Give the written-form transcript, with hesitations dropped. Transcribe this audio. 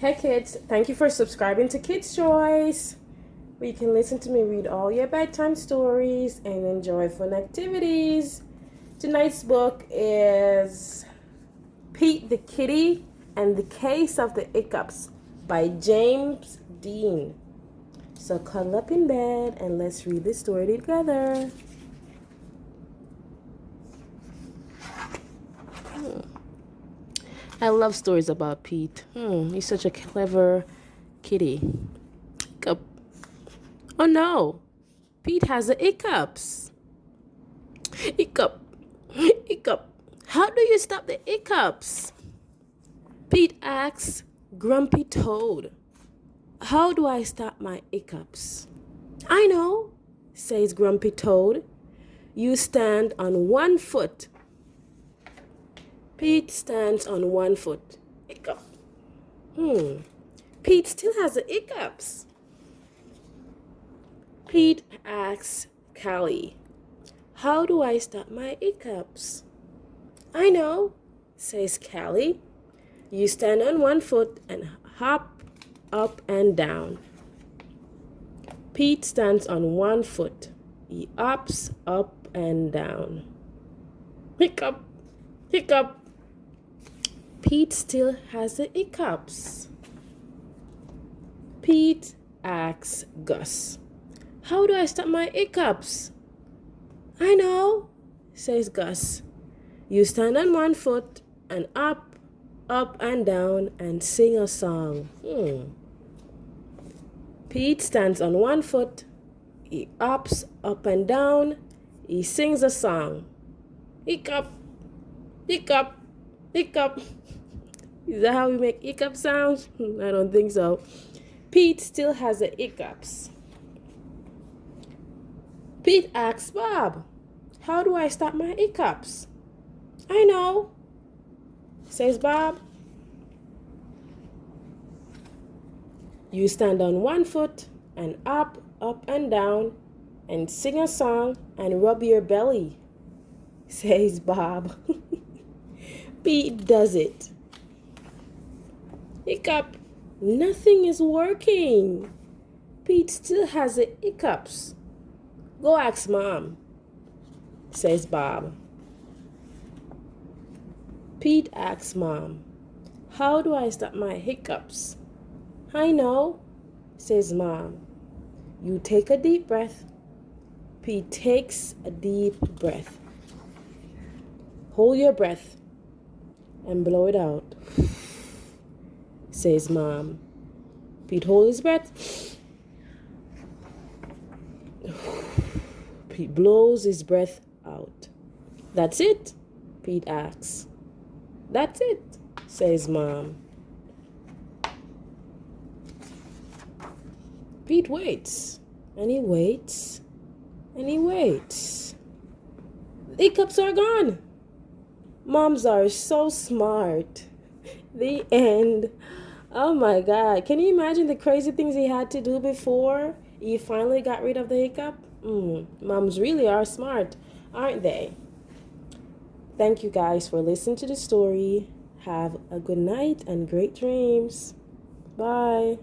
Hey kids, thank you for subscribing to Kids Choice, where you can listen to me read all your bedtime stories and enjoy fun activities. Tonight's book is Pete the Kitty and the Case of the Hiccups by James Dean. So cuddle up in bed and let's read the story together. I love stories about Pete. He's such a clever kitty. Hiccup. Oh no, Pete has the hiccups. Hiccup. Hiccup. How do you stop the hiccups? Pete asks Grumpy Toad. How do I stop my hiccups? I know, says Grumpy Toad. You stand on one foot. Pete stands on one foot. Hiccup. Pete still has the hiccups. Pete asks Callie, how do I stop my hiccups? I know, says Callie. You stand on one foot and hop up and down. Pete stands on one foot. He hops up and down. Hiccup, hiccup. Pete still has the hiccups. Pete asks Gus, how do I stop my hiccups? I know, says Gus. You stand on one foot and up and down and sing a song. Pete stands on one foot. He hops up and down. He sings a song. Hiccup, hiccup, hiccup. Is that how we make hiccup sounds? I don't think so. Pete still has the hiccups. Pete asks Bob, how do I stop my hiccups? I know, says Bob. You stand on one foot and up and down and sing a song and rub your belly, says Bob. Pete does it. Hiccup, nothing is working. Pete still has the hiccups. Go ask Mom, says Bob. Pete asks Mom, how do I stop my hiccups? I know, says Mom. You take a deep breath. Pete takes a deep breath. Hold your breath and blow it out, says Mom. Pete holds his breath. Pete blows his breath out. That's it, Pete asks. That's it, says Mom. Pete waits, and he waits, and he waits. The hiccups are gone. Moms are so smart. The end. Oh my God. Can you imagine the crazy things he had to do before he finally got rid of the hiccup? Moms really are smart, aren't they? Thank you guys for listening to the story. Have a good night and great dreams. Bye.